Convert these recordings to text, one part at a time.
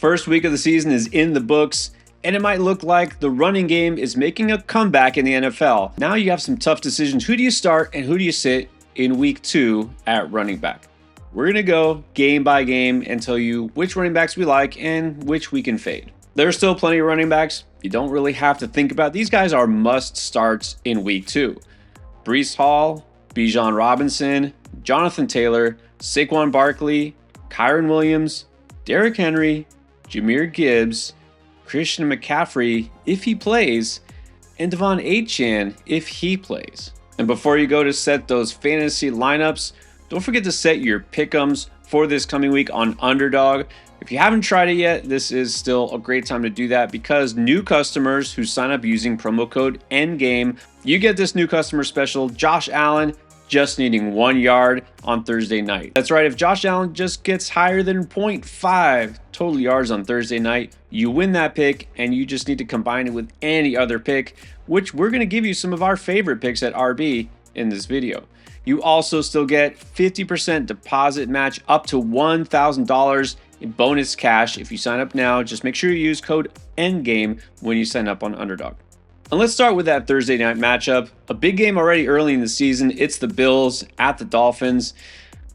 first week of the season is in the books, and it might look like the running game is making a comeback in the NFL. Now you have some tough decisions. Who do you start and who do you sit in week 2 at running back? We're going to go game by game and tell you which running backs we like and which we can fade. There's still plenty of running backs you don't really have to think about. These guys are must starts in week 2. Breece Hall, Bijan Robinson, Jonathan Taylor, Saquon Barkley, Kyren Williams, Derrick Henry, Jahmyr Gibbs, Christian McCaffrey if he plays, and Devon Achane if he plays. And before you go to set those fantasy lineups, don't forget to set your pick'ems for this coming week on Underdog. If you haven't tried it yet, this is still a great time to do that because new customers who sign up using promo code ENDGAME, you get this new customer special, Josh Allen just needing 1 yard on Thursday night. That's right, if Josh Allen just gets higher than 0.5 total yards on Thursday night, you win that pick and you just need to combine it with any other pick, which we're going to give you some of our favorite picks at RB in this video. You also still get 50% deposit match up to $1,000 in bonus cash if you sign up now. Just make sure you use code ENDGAME when you sign up on Underdog. And let's start with that Thursday night matchup. A big game already early in the season. It's the Bills at the Dolphins.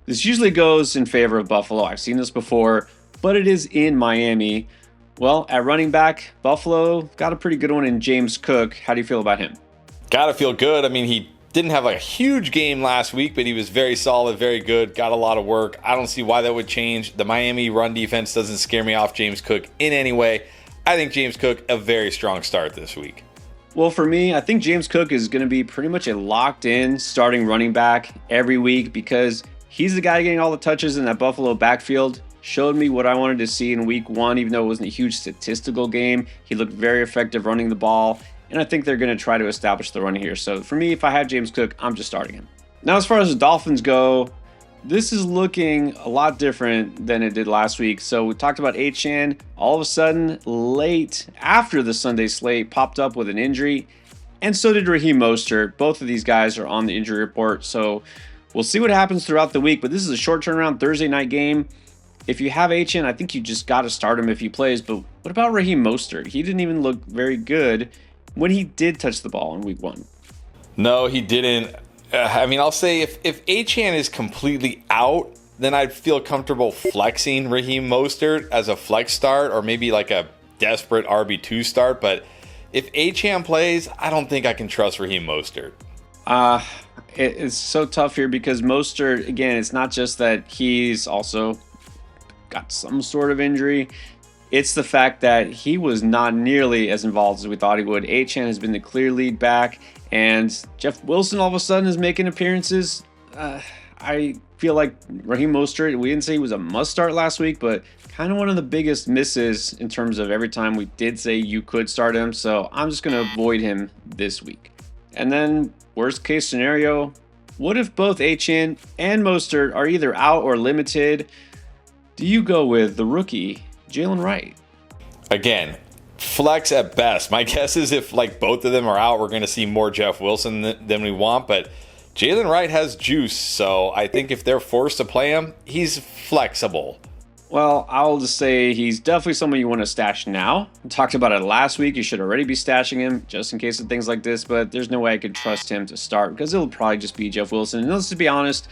This usually goes in favor of Buffalo. I've seen this before, but it is in Miami. Well, at running back, Buffalo got a pretty good one in James Cook. How do you feel about him? Gotta feel good. I mean, he didn't have a huge game last week, but he was very solid, very good, got a lot of work. I don't see why that would change. The Miami run defense doesn't scare me off James Cook in any way. I think James Cook, a very strong start this week. Well, for me, I think James Cook is going to be pretty much a locked-in starting running back every week because he's the guy getting all the touches in that Buffalo backfield. Showed me what I wanted to see in week 1, even though it wasn't a huge statistical game. He looked very effective running the ball, and I think they're going to try to establish the run here. So for me, if I have James Cook, I'm just starting him. Now, as far as the Dolphins go, this is looking a lot different than it did last week. So we talked about Achane. All of a sudden, late after the Sunday slate, popped up with an injury. And so did Raheem Mostert. Both of these guys are on the injury report. So we'll see what happens throughout the week. But this is a short turnaround Thursday night game. If you have Achane, I think you just got to start him if he plays. But what about Raheem Mostert? He didn't even look very good when he did touch the ball in week 1. No, he didn't. I mean, I'll say if Achane is completely out, then I'd feel comfortable flexing Raheem Mostert as a flex start or maybe like a desperate RB2 start. But if Achane plays, I don't think I can trust Raheem Mostert. It's so tough here because Mostert, again, it's not just that he's also got some sort of injury. It's the fact that he was not nearly as involved as we thought he would. Achane has been the clear lead back, and Jeff Wilson all of a sudden is making appearances. I feel like Raheem Mostert, we didn't say he was a must start last week, but kind of one of the biggest misses in terms of every time we did say you could start him. So I'm just going to avoid him this week. And then worst case scenario, what if both Achane and Mostert are either out or limited? Do you go with the rookie, Jalen Wright? Again, flex at best. My guess is if like both of them are out, we're going to see more Jeff Wilson than we want. But Jalen Wright has juice, so I think if they're forced to play him, he's flexible. Well, I'll just say he's definitely someone you want to stash now. We talked about it last week. You should already be stashing him just in case of things like this. But there's no way I could trust him to start because it'll probably just be Jeff Wilson. And let's just be honest,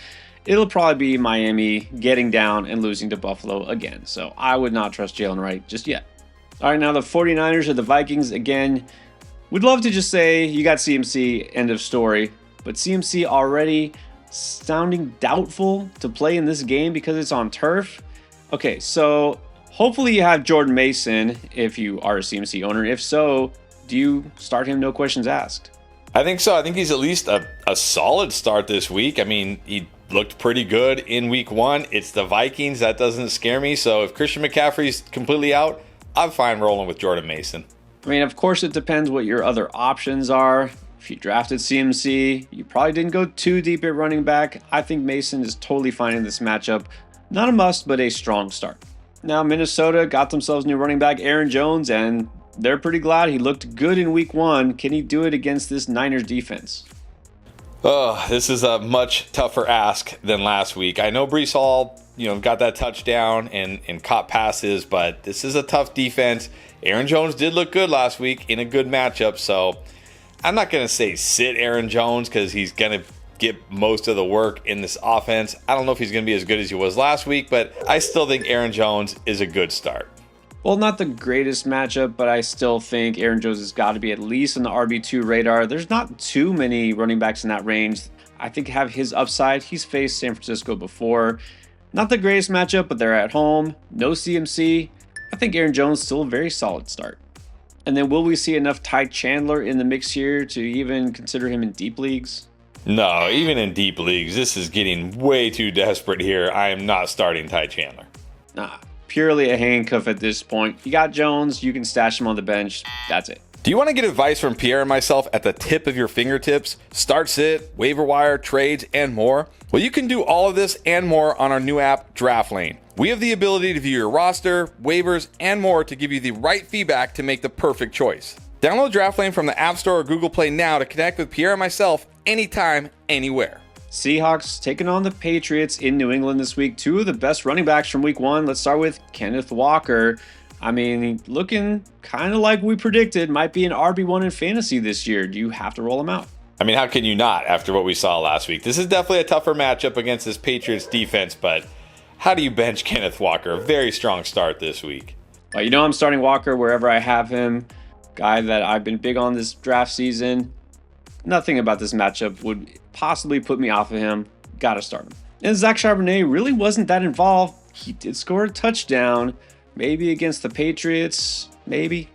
it'll probably be Miami getting down and losing to Buffalo again. So I would not trust Jalen Wright just yet. All right, now the 49ers or the Vikings. Again, we'd love to just say you got CMC, end of story. But CMC already sounding doubtful to play in this game because it's on turf. Okay, so hopefully you have Jordan Mason if you are a CMC owner. If so, do you start him, no questions asked? I think so. I think he's at least a solid start this week. I mean, he looked pretty good in week 1. It's the Vikings. That doesn't scare me. So if Christian McCaffrey's completely out, I'm fine rolling with Jordan Mason. I mean, of course, it depends what your other options are. If you drafted CMC, you probably didn't go too deep at running back. I think Mason is totally fine in this matchup. Not a must, but a strong start. Now, Minnesota got themselves new running back Aaron Jones, and they're pretty glad he looked good in week 1. Can he do it against this Niners defense? Oh, this is a much tougher ask than last week. I know Breece Hall, got that touchdown and caught passes, but this is a tough defense. Aaron Jones did look good last week in a good matchup, so I'm not going to say sit Aaron Jones because he's going to get most of the work in this offense. I don't know if he's going to be as good as he was last week, but I still think Aaron Jones is a good start. Well, not the greatest matchup, but I still think Aaron Jones has got to be at least on the RB2 radar. There's not too many running backs in that range. I think have his upside. He's faced San Francisco before. Not the greatest matchup, but they're at home. No CMC. I think Aaron Jones still a very solid start. And then will we see enough Ty Chandler in the mix here to even consider him in deep leagues? No, even in deep leagues, this is getting way too desperate here. I am not starting Ty Chandler. Nah. Purely a handcuff at this point. You got Jones, you can stash him on the bench. That's it. Do you want to get advice from Pierre and myself at the tip of your fingertips? Start sit, waiver wire, trades, and more? Well, you can do all of this and more on our new app, Draft Lane. We have the ability to view your roster, waivers, and more to give you the right feedback to make the perfect choice. Download Draft Lane from the App Store or Google Play now to connect with Pierre and myself anytime, anywhere. Seahawks taking on the Patriots in New England this week. Two of the best running backs from week one. Let's start with Kenneth Walker. I mean, looking kind of like we predicted, might be an RB1 in fantasy this year. Do you have to roll him out? I mean, how can you not after what we saw last week? This is definitely a tougher matchup against this Patriots defense, but how do you bench Kenneth Walker? A very strong start this week. Well, I'm starting Walker wherever I have him. Guy that I've been big on this draft season. Nothing about this matchup would possibly put me off of him. Gotta start him. And Zach Charbonnet really wasn't that involved. He did score a touchdown. Maybe against the Patriots. Maybe.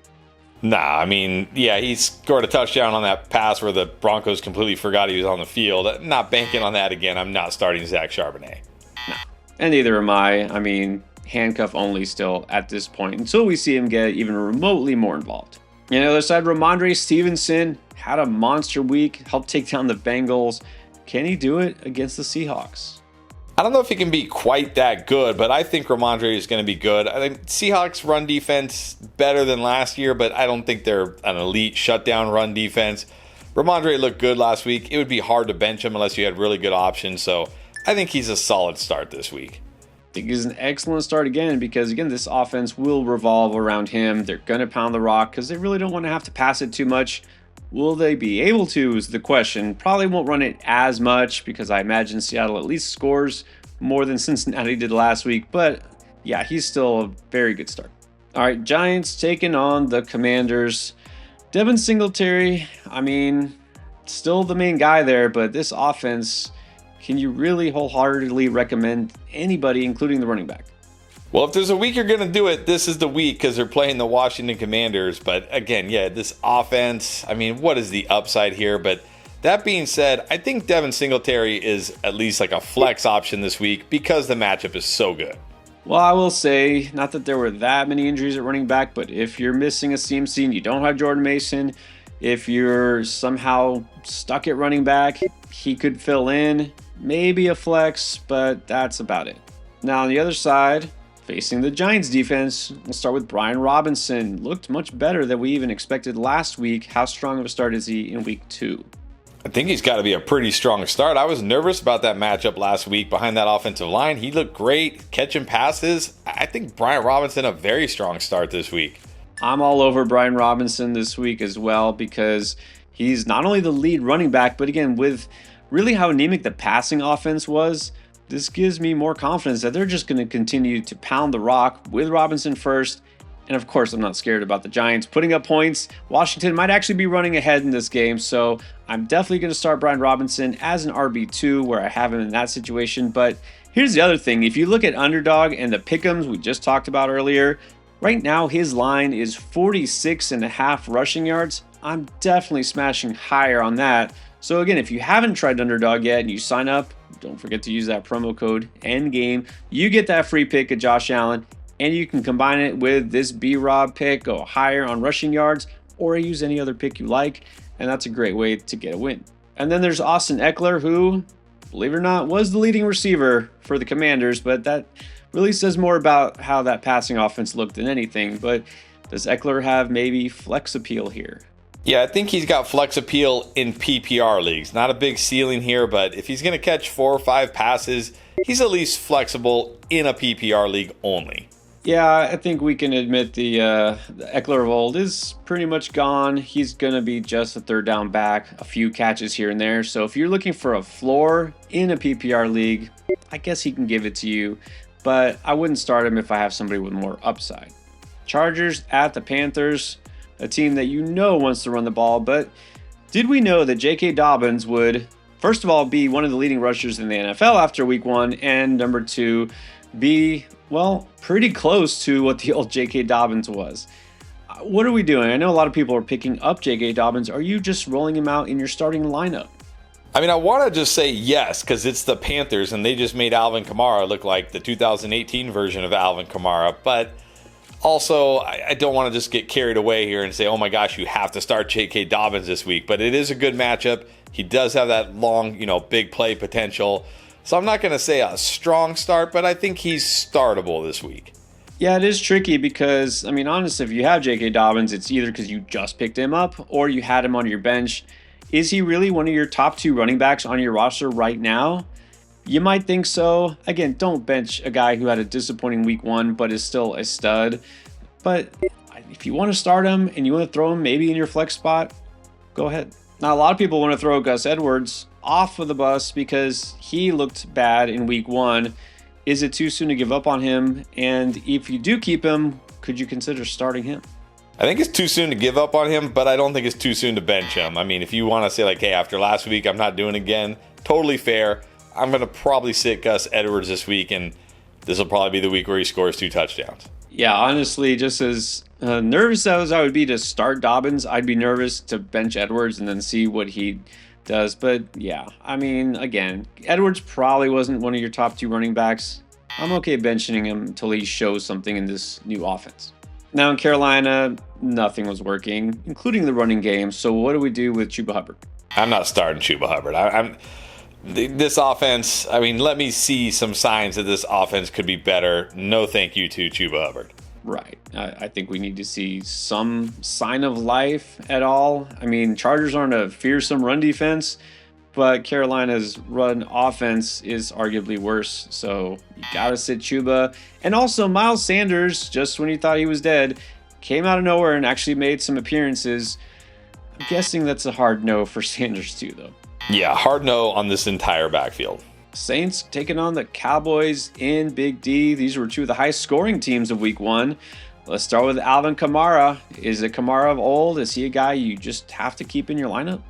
Nah, I mean, yeah, he scored a touchdown on that pass where the Broncos completely forgot he was on the field. Not banking on that again. I'm not starting Zach Charbonnet. No. And neither am I. I mean, handcuff only still at this point until we see him get even remotely more involved. On the other side, Ramondre Stevenson had a monster week, helped take down the Bengals. Can he do it against the Seahawks? I don't know if he can be quite that good, but I think Ramondre is going to be good. I think Seahawks run defense better than last year, but I don't think they're an elite shutdown run defense. Ramondre looked good last week. It would be hard to bench him unless you had really good options, so I think he's a solid start this week. I think he's an excellent start again because, this offense will revolve around him. They're going to pound the rock because they really don't want to have to pass it too much. Will they be able to is the question. Probably won't run it as much because I imagine Seattle at least scores more than Cincinnati did last week. But yeah, he's still a very good start. All right, Giants taking on the Commanders. Devin Singletary, still the main guy there, but this offense, can you really wholeheartedly recommend anybody, including the running back? Well, if there's a week you're going to do it, this is the week because they're playing the Washington Commanders. But again, this offense, what is the upside here? But that being said, I think Devin Singletary is at least like a flex option this week because the matchup is so good. Well, I will say, not that there were that many injuries at running back, but if you're missing a CMC and you don't have Jordan Mason, if you're somehow stuck at running back, he could fill in, maybe a flex, but that's about it. Now, on the other side, facing the Giants defense, we'll start with Brian Robinson. Looked much better than we even expected last week. How strong of a start is he in week 2? I think he's got to be a pretty strong start. I was nervous about that matchup last week behind that offensive line. He looked great, catching passes. I think Brian Robinson a very strong start this week. I'm all over Brian Robinson this week as well because he's not only the lead running back, but again, with really how anemic the passing offense was, this gives me more confidence that they're just going to continue to pound the rock with Robinson first. And of course, I'm not scared about the Giants putting up points. Washington might actually be running ahead in this game, so I'm definitely going to start Brian Robinson as an RB2 where I have him in that situation. But here's the other thing. If you look at Underdog and the pick'ems we just talked about earlier, right now his line is 46.5 rushing yards. I'm definitely smashing higher on that. So again, if you haven't tried Underdog yet and you sign up, don't forget to use that promo code ENDGAME. You get that free pick of Josh Allen, and you can combine it with this B-Rob pick, go higher on rushing yards, or use any other pick you like, and that's a great way to get a win. And then there's Austin Eckler, who, believe it or not, was the leading receiver for the Commanders, but that really says more about how that passing offense looked than anything. But does Eckler have maybe flex appeal here? Yeah, I think he's got flex appeal in PPR leagues. Not a big ceiling here, but if he's going to catch 4 or 5 passes, he's at least flexible in a PPR league only. Yeah, I think we can admit the Eckler of old is pretty much gone. He's going to be just a third down back, a few catches here and there. So if you're looking for a floor in a PPR league, I guess he can give it to you. But I wouldn't start him if I have somebody with more upside. Chargers at the Panthers, a team that you know wants to run the ball. But did we know that J.K. Dobbins would, first of all, be one of the leading rushers in the NFL after week 1, and number 2, be, well, pretty close to what the old J.K. Dobbins was? What are we doing? I know a lot of people are picking up J.K. Dobbins. Are you just rolling him out in your starting lineup? I mean, I want to just say yes, because it's the Panthers, and they just made Alvin Kamara look like the 2018 version of Alvin Kamara. But also, I don't want to just get carried away here and say, oh my gosh, you have to start J.K. Dobbins this week. But it is a good matchup. He does have that long, big play potential. So I'm not going to say a strong start, but I think he's startable this week. Yeah, it is tricky because, I mean, honestly, if you have J.K. Dobbins, it's either because you just picked him up or you had him on your bench. Is he really one of your top 2 running backs on your roster right now? You might think so. Again, don't bench a guy who had a disappointing week 1 but is still a stud. But if you want to start him and you want to throw him maybe in your flex spot, go ahead. Now, a lot of people want to throw Gus Edwards off of the bus because he looked bad in week 1. Is it too soon to give up on him? And if you do keep him, could you consider starting him? I think it's too soon to give up on him, but I don't think it's too soon to bench him. I mean, if you want to say like, hey, after last week, I'm not doing it again, totally fair. I'm going to probably sit Gus Edwards this week, and this will probably be the week where he scores 2 touchdowns. Yeah, honestly, just as nervous as I would be to start Dobbins, I'd be nervous to bench Edwards and then see what he does. But yeah, I mean, again, Edwards probably wasn't one of your top 2 running backs. I'm okay benching him until he shows something in this new offense. Now in Carolina, nothing was working, including the running game. So what do we do with Chuba Hubbard? I'm not starting Chuba Hubbard. This offense, I mean, let me see some signs that this offense could be better. No thank you to Chuba Hubbard. Right. I think we need to see some sign of life at all. I mean, Chargers aren't a fearsome run defense, but Carolina's run offense is arguably worse. So you got to sit Chuba. And also Miles Sanders, just when you thought he was dead, came out of nowhere and actually made some appearances. I'm guessing that's a hard no for Sanders too, though. Yeah, hard no on this entire backfield. Saints taking on the Cowboys in Big D. These were 2 of the highest scoring teams of week 1. Let's start with Alvin Kamara. Is it Kamara of old? Is he a guy you just have to keep in your lineup?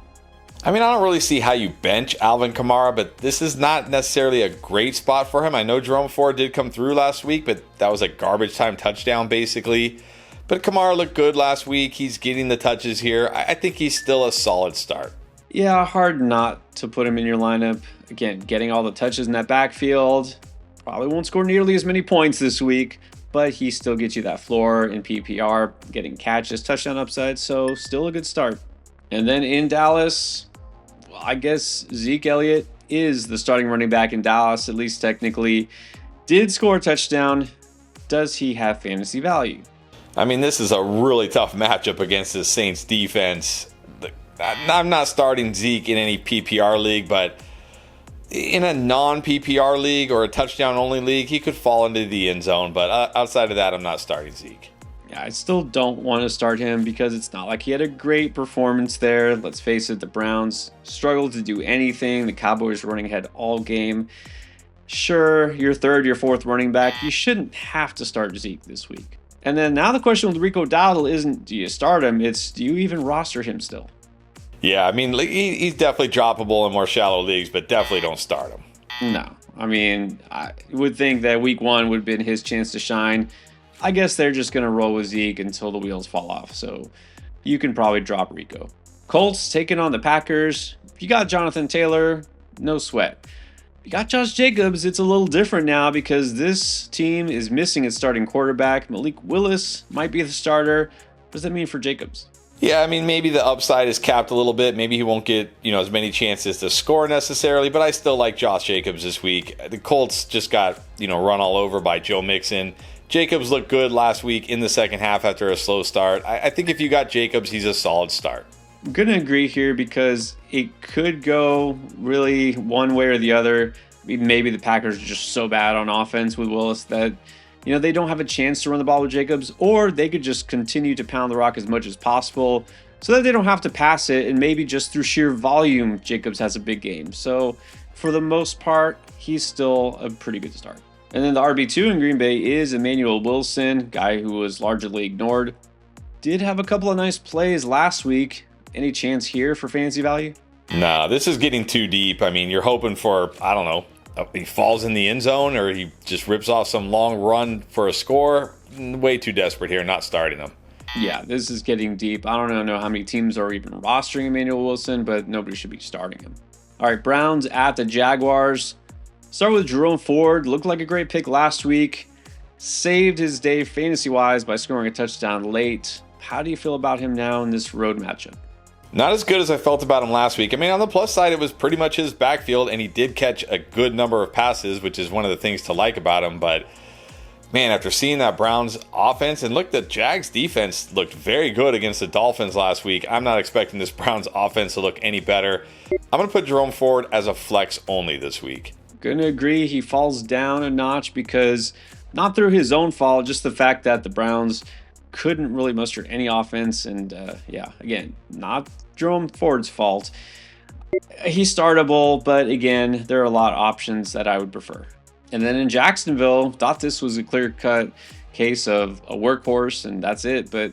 I mean, I don't really see how you bench Alvin Kamara, but this is not necessarily a great spot for him. I know Jerome Ford did come through last week, but that was a garbage time touchdown basically. But Kamara looked good last week. He's getting the touches here. I think he's still a solid start. Yeah, hard not to put him in your lineup. Again, getting all the touches in that backfield. Probably won't score nearly as many points this week, but he still gets you that floor in PPR, getting catches, touchdown upside, so still a good start. And then in Dallas, well, I guess Zeke Elliott is the starting running back in Dallas, at least technically. Did score a touchdown. Does he have fantasy value? I mean, this is a really tough matchup against the Saints defense. I'm not starting Zeke in any PPR league, but in a non-PPR league or a touchdown-only league, he could fall into the end zone. But outside of that, I'm not starting Zeke. Yeah, I still don't want to start him because it's not like he had a great performance there. Let's face it, the Browns struggled to do anything. The Cowboys were running ahead all game. Sure, your 3rd, your 4th running back, you shouldn't have to start Zeke this week. And then now the question with Rico Dowdle isn't do you start him, it's do you even roster him still? Yeah, I mean, he's definitely droppable in more shallow leagues, but definitely don't start him. No. I mean, I would think that week 1 would have been his chance to shine. I guess they're just going to roll with Zeke until the wheels fall off, so you can probably drop Rico. Colts taking on the Packers. If you got Jonathan Taylor, no sweat. If you got Josh Jacobs, it's a little different now because this team is missing its starting quarterback. Malik Willis might be the starter. What does that mean for Jacobs? Yeah, I mean, maybe the upside is capped a little bit. Maybe he won't get, as many chances to score necessarily, but I still like Josh Jacobs this week. The Colts just got, run all over by Joe Mixon. Jacobs looked good last week in the second half after a slow start. I think if you got Jacobs, he's a solid start. I'm going to agree here because it could go really one way or the other. I mean, maybe the Packers are just so bad on offense with Willis that, they don't have a chance to run the ball with Jacobs, or they could just continue to pound the rock as much as possible so that they don't have to pass it, and maybe just through sheer volume, Jacobs has a big game. So for the most part, he's still a pretty good start. And then the RB2 in Green Bay is Emmanuel Wilson, guy who was largely ignored. Did have a couple of nice plays last week. Any chance here for fantasy value? Nah, this is getting too deep. I mean, you're hoping for, I don't know, he falls in the end zone or he just rips off some long run for a score. Way too desperate here, not starting him. Yeah, this is getting deep. I don't know how many teams are even rostering Emmanuel Wilson, but nobody should be starting him. All right, Browns at the Jaguars. Start with Jerome Ford. Looked like a great pick last week. Saved his day fantasy-wise by scoring a touchdown late. How do you feel about him now in this road matchup? Not as good as I felt about him last week. I mean, on the plus side, it was pretty much his backfield, and he did catch a good number of passes, which is one of the things to like about him. But, man, after seeing that Browns offense, and look, the Jags defense looked very good against the Dolphins last week. I'm not expecting this Browns offense to look any better. I'm going to put Jerome Ford as a flex only this week. Going to agree. He falls down a notch because, not through his own fault, just the fact that the Browns couldn't really muster any offense. And, again, not Jerome Ford's fault. He's startable, but again, there are a lot of options that I would prefer. And then in Jacksonville, thought this was a clear-cut case of a workhorse, and that's it. But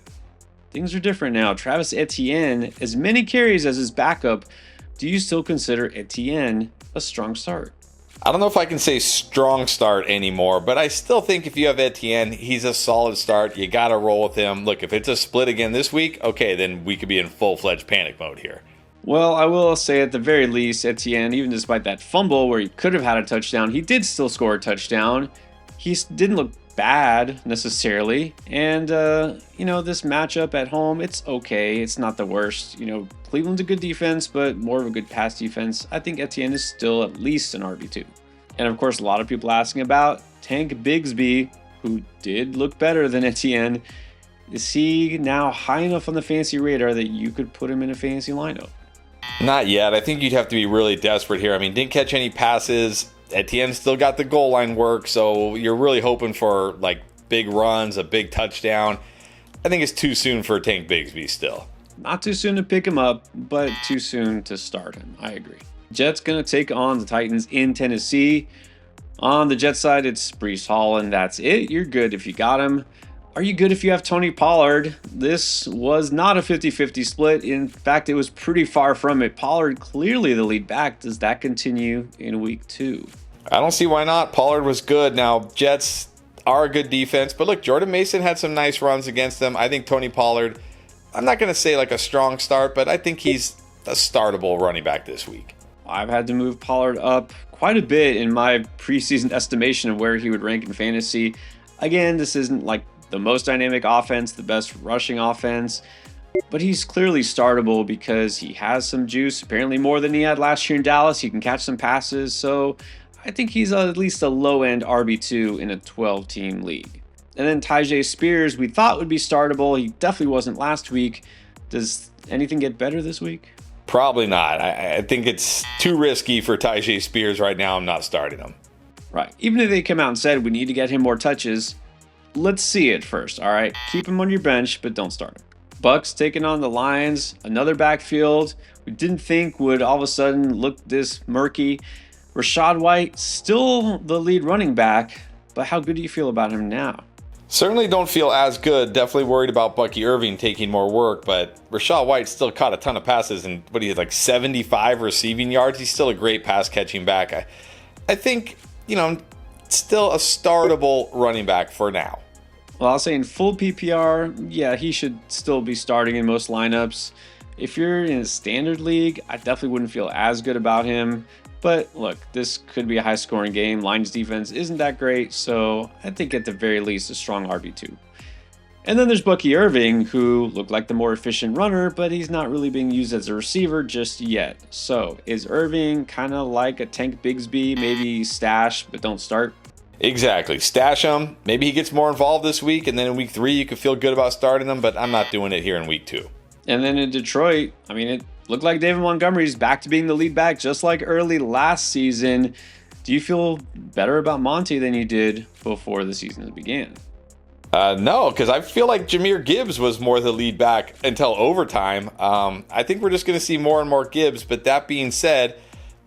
things are different now. Travis Etienne, as many carries as his backup, do you still consider Etienne a strong start? I don't know if I can say strong start anymore, but I still think if you have Etienne, he's a solid start. You got to roll with him. Look, if it's a split again this week, okay, then we could be in full-fledged panic mode here. Well, I will say at the very least, Etienne, even despite that fumble where he could have had a touchdown, he did still score a touchdown. He didn't look bad necessarily. And, this matchup at home, it's okay. It's not the worst. Cleveland's a good defense, but more of a good pass defense. I think Etienne is still at least an RB2. And, of course, a lot of people asking about Tank Bigsby, who did look better than Etienne. Is he now high enough on the fantasy radar that you could put him in a fantasy lineup? Not yet. I think you'd have to be really desperate here. I mean, didn't catch any passes. Etienne still got the goal line work, so you're really hoping for, big runs, a big touchdown. I think it's too soon for Tank Bigsby still. Not too soon to pick him up, but too soon to start him. I agree. Jets going to take on the Titans in Tennessee. On the Jets side, it's Breece Hall, and that's it. You're good if you got him. Are you good if you have Tony Pollard? This was not a 50-50 split. In fact, it was pretty far from it. Pollard clearly the lead back. Does that continue in week 2? I don't see why not. Pollard was good. Now, Jets are a good defense, but look, Jordan Mason had some nice runs against them. I think Tony Pollard, I'm not going to say a strong start, but I think he's a startable running back this week. I've had to move Pollard up quite a bit in my preseason estimation of where he would rank in fantasy. Again, this isn't the most dynamic offense, the best rushing offense, but he's clearly startable because he has some juice, apparently more than he had last year in Dallas. He can catch some passes, so I think he's at least a low-end RB2 in a 12-team league. And then Tyjae Spears, we thought would be startable. He definitely wasn't last week. Does anything get better this week? Probably not. I think it's too risky for Tyjae Spears right now. I'm not starting him. Right. Even if they come out and said we need to get him more touches, let's see it first, all right? Keep him on your bench, but don't start him. Bucks taking on the Lions, another backfield we didn't think would all of a sudden look this murky. Rachaad White, still the lead running back, but how good do you feel about him now? Certainly don't feel as good. Definitely worried about Bucky Irving taking more work, but Rachaad White still caught a ton of passes and 75 receiving yards. He's still a great pass catching back. I think, still a startable running back for now. Well, I'll say in full PPR, yeah, he should still be starting in most lineups. If you're in a standard league, I definitely wouldn't feel as good about him. But look, this could be a high-scoring game. Lions defense isn't that great, so I think at the very least a strong RB2. And then there's Bucky Irving, who looked like the more efficient runner, but he's not really being used as a receiver just yet. So is Irving kind of like a Tank Bigsby, maybe stash, but don't start? Exactly. Stash him. Maybe he gets more involved this week, and then in week 3 you could feel good about starting him, but I'm not doing it here in week 2. And then in Detroit, I mean, it looked like David Montgomery's back to being the lead back, just like early last season. Do you feel better about Monty than you did before the season began? No, because I feel like Jahmyr Gibbs was more the lead back until overtime. I think we're just going to see more and more Gibbs. But that being said,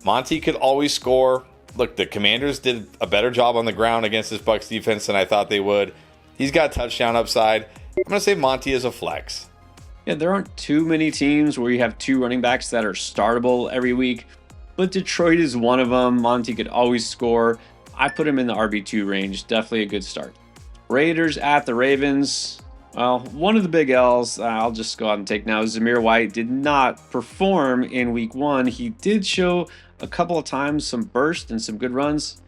Monty could always score. Look, the Commanders did a better job on the ground against this Bucs defense than I thought they would. He's got touchdown upside. I'm going to say Monty is a flex. Yeah, there aren't too many teams where you have two running backs that are startable every week, but Detroit is one of them. Monty could always score. I put him in the RB2 range. Definitely a good start. Raiders at the Ravens. Well, one of the big L's, I'll just go out and take now. Zamir White did not perform in week 1. He did show a couple of times some burst and some good runs,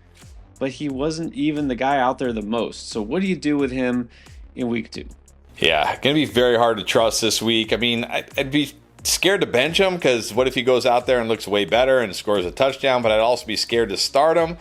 but he wasn't even the guy out there the most. So what do you do with him in week 2? Yeah, going to be very hard to trust this week. I mean, I'd be scared to bench him because what if he goes out there and looks way better and scores a touchdown, but I'd also be scared to start him.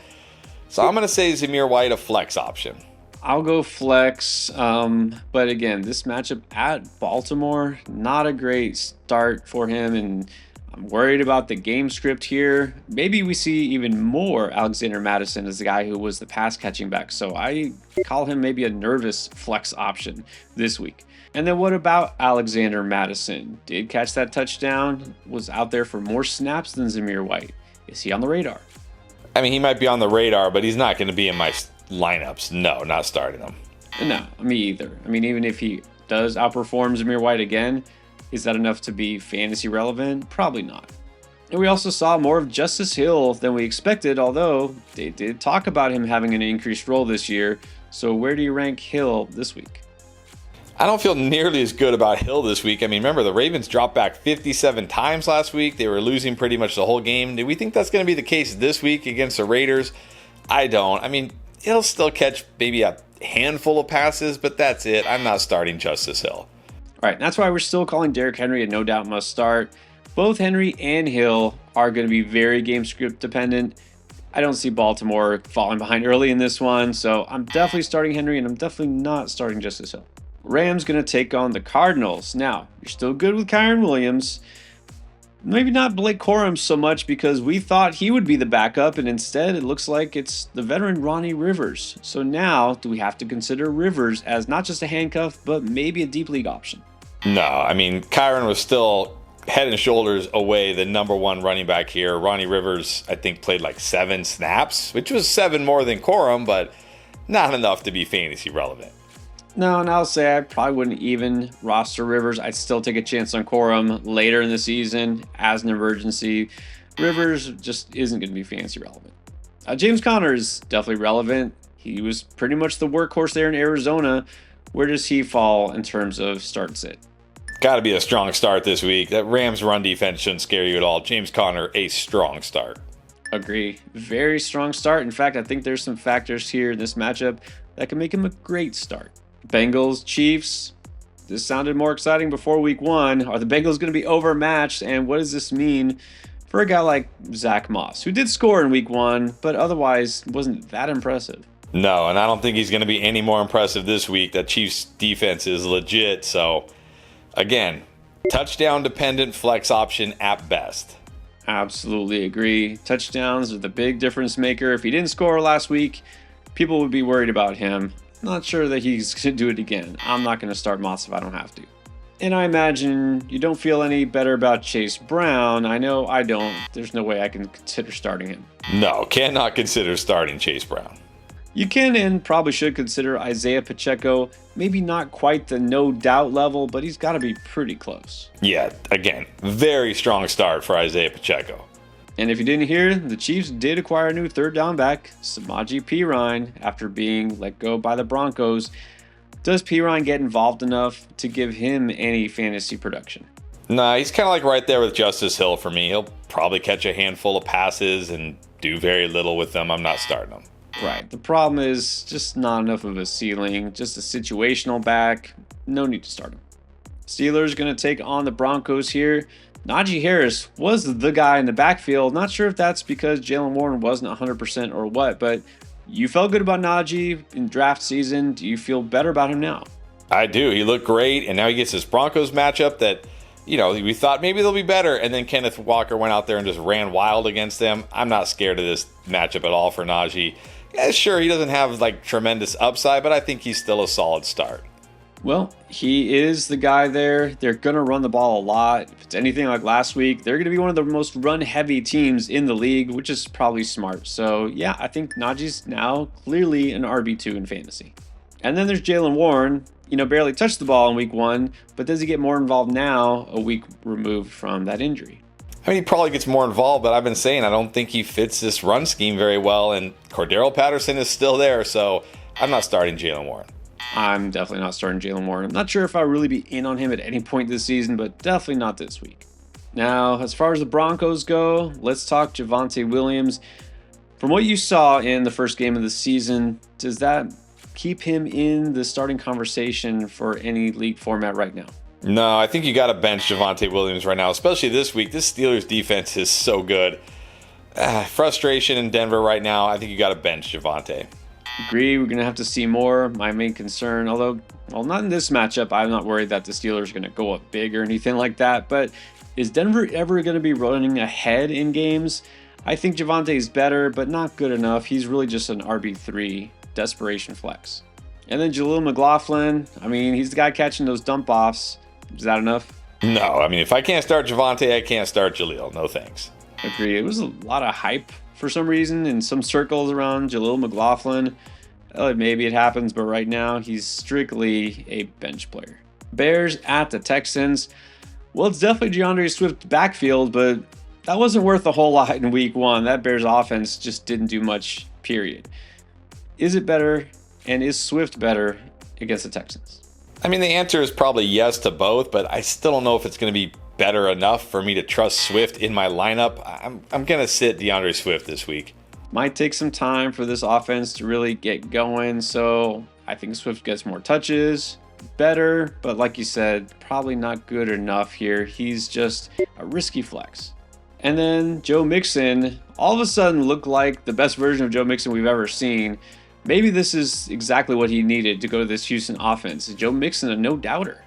So I'm going to say Zamir White a flex option. I'll go flex, but again, this matchup at Baltimore, not a great start for him, and I'm worried about the game script here. Maybe we see even more Alexander Mattison as the guy who was the pass catching back, so I call him maybe a nervous flex option this week. And then what about Alexander Mattison? Did catch that touchdown, was out there for more snaps than Zamir White. Is he on the radar? I mean, he might be on the radar, but he's not going to be in my lineups. No, not starting him. No, me either. I mean, even if he does outperform Zamir White again, is that enough to be fantasy relevant? Probably not. And we also saw more of Justice Hill than we expected, although they did talk about him having an increased role this year. So where do you rank Hill this week? I don't feel nearly as good about Hill this week. I mean, remember, the Ravens dropped back 57 times last week. They were losing pretty much the whole game. Do we think that's going to be the case this week against the Raiders? I don't. I mean, he'll still catch maybe a handful of passes, but that's it. I'm not starting Justice Hill. All right, that's why we're still calling Derrick Henry a no doubt must start. Both Henry and Hill are going to be very game script dependent. I don't see Baltimore falling behind early in this one, so I'm definitely starting Henry, and I'm definitely not starting Justice Hill. Rams going to take on the Cardinals. Now, you're still good with Kyren Williams. Maybe not Blake Corum so much because we thought he would be the backup, and instead it looks like it's the veteran Ronnie Rivers. So now, do we have to consider Rivers as not just a handcuff, but maybe a deep league option? No, I mean, Kyren was still head and shoulders away the number one running back here. Ronnie Rivers, I think, played like 7 snaps, which was 7 more than Corum, but not enough to be fantasy relevant. No, and I'll say I probably wouldn't even roster Rivers. I'd still take a chance on Corum later in the season as an emergency. Rivers just isn't going to be fantasy relevant. James Conner is definitely relevant. He was pretty much the workhorse there in Arizona. Where does he fall in terms of start and sit? Got to be a strong start this week. That Rams run defense shouldn't scare you at all. James Conner, a strong start. Agree. Very strong start. In fact, I think there's some factors here in this matchup that can make him a great start. Bengals, Chiefs. This sounded more exciting before week 1. Are the Bengals going to be overmatched? And what does this mean for a guy like Zach Moss, who did score in week 1, but otherwise wasn't that impressive? No, and I don't think he's going to be any more impressive this week. That Chiefs defense is legit. So, again, touchdown-dependent flex option at best. Absolutely agree. Touchdowns are the big difference maker. If he didn't score last week, people would be worried about him. Not sure that he's going to do it again. I'm not going to start Moss if I don't have to. And I imagine you don't feel any better about Chase Brown. I know I don't. There's no way I can consider starting him. No, cannot consider starting Chase Brown. You can and probably should consider Isaiah Pacheco. Maybe not quite the no doubt level, but he's got to be pretty close. Yeah, again, very strong start for Isaiah Pacheco. And if you didn't hear, the Chiefs did acquire a new third down back, Samaje Perine, after being let go by the Broncos. Does Perine get involved enough to give him any fantasy production? Nah, he's kind of like right there with Justice Hill for me. He'll probably catch a handful of passes and do very little with them. I'm not starting him. Right. The problem is just not enough of a ceiling, just a situational back. No need to start him. Steelers going to take on the Broncos here. Najee Harris was the guy in the backfield. Not sure if that's because Jalen Warren wasn't 100% or what, but you felt good about Najee in draft season. Do you feel better about him now? I do. He looked great, and now he gets this Broncos matchup that we thought maybe they'll be better, and then Kenneth Walker went out there and just ran wild against them. I'm not scared of this matchup at all for Najee. Yeah, sure, he doesn't have like tremendous upside, but I think he's still a solid start. Well, he is the guy there. They're going to run the ball a lot. If it's anything like last week, they're going to be one of the most run-heavy teams in the league, which is probably smart. So, yeah, I think Najee's now clearly an RB2 in fantasy. And then there's Jaylen Warren. Barely touched the ball in week 1, but does he get more involved now, a week removed from that injury? I mean, he probably gets more involved, but I've been saying I don't think he fits this run scheme very well, and Cordero Patterson is still there, so I'm not starting Jaylen Warren. I'm definitely not starting Jaylen Warren. I'm not sure if I'll really be in on him at any point this season, but definitely not this week. Now, as far as the Broncos go, let's talk Javonte Williams. From what you saw in the first game of the season, does that keep him in the starting conversation for any league format right now? No, I think you got to bench Javonte Williams right now, especially this week. This Steelers defense is so good. Frustration in Denver right now. I think you got to bench Javonte. Agree. We're going to have to see more. My main concern, although, not in this matchup, I'm not worried that the Steelers are going to go up big or anything like that. But is Denver ever going to be running ahead in games? I think Javonte is better, but not good enough. He's really just an RB3 desperation flex. And then Jaleel McLaughlin. He's the guy catching those dump offs. Is that enough? No. If I can't start Javonte, I can't start Jaleel. No thanks. Agree. It was a lot of hype for some reason in some circles around Jaleel McLaughlin. Maybe it happens, but right now he's strictly a bench player. Bears at the Texans. Well, it's definitely DeAndre Swift backfield, but that wasn't worth a whole lot in week 1. That Bears offense just didn't do much, period. Is it better, and is Swift better against the Texans? The answer is probably yes to both, but I still don't know if it's going to be better enough for me to trust Swift in my lineup. I'm going to sit DeAndre Swift this week. Might take some time for this offense to really get going, so I think Swift gets more touches, better, but like you said, probably not good enough here. He's just a risky flex. And then Joe Mixon all of a sudden looked like the best version of Joe Mixon we've ever seen. Maybe this is exactly what he needed to go to this Houston offense. Is Joe Mixon a no-doubter?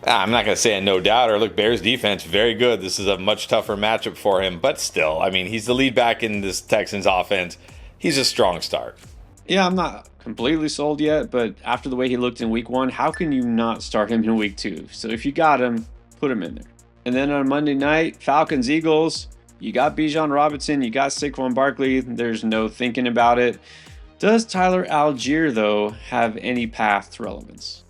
I'm not going to say a no-doubter. Look, Bears defense, very good. This is a much tougher matchup for him, but still, he's the lead back in this Texans offense. He's a strong start. Yeah, I'm not completely sold yet, but after the way he looked in week 1, how can you not start him in week 2? So if you got him, put him in there. And then on Monday night, Falcons, Eagles, you got Bijan Robinson, you got Saquon Barkley. There's no thinking about it. Does Tyler Algier, though, have any path to relevance?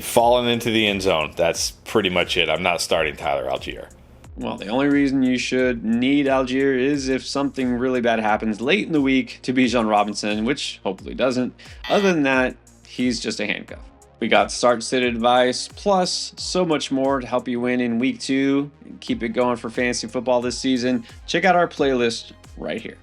Falling into the end zone. That's pretty much it. I'm not starting Tyler Algier. Well, the only reason you should need Algier is if something really bad happens late in the week to Bijan Robinson, which hopefully doesn't. Other than that, he's just a handcuff. We got start-sit advice, plus so much more to help you win in week 2 and keep it going for fantasy football this season. Check out our playlist right here.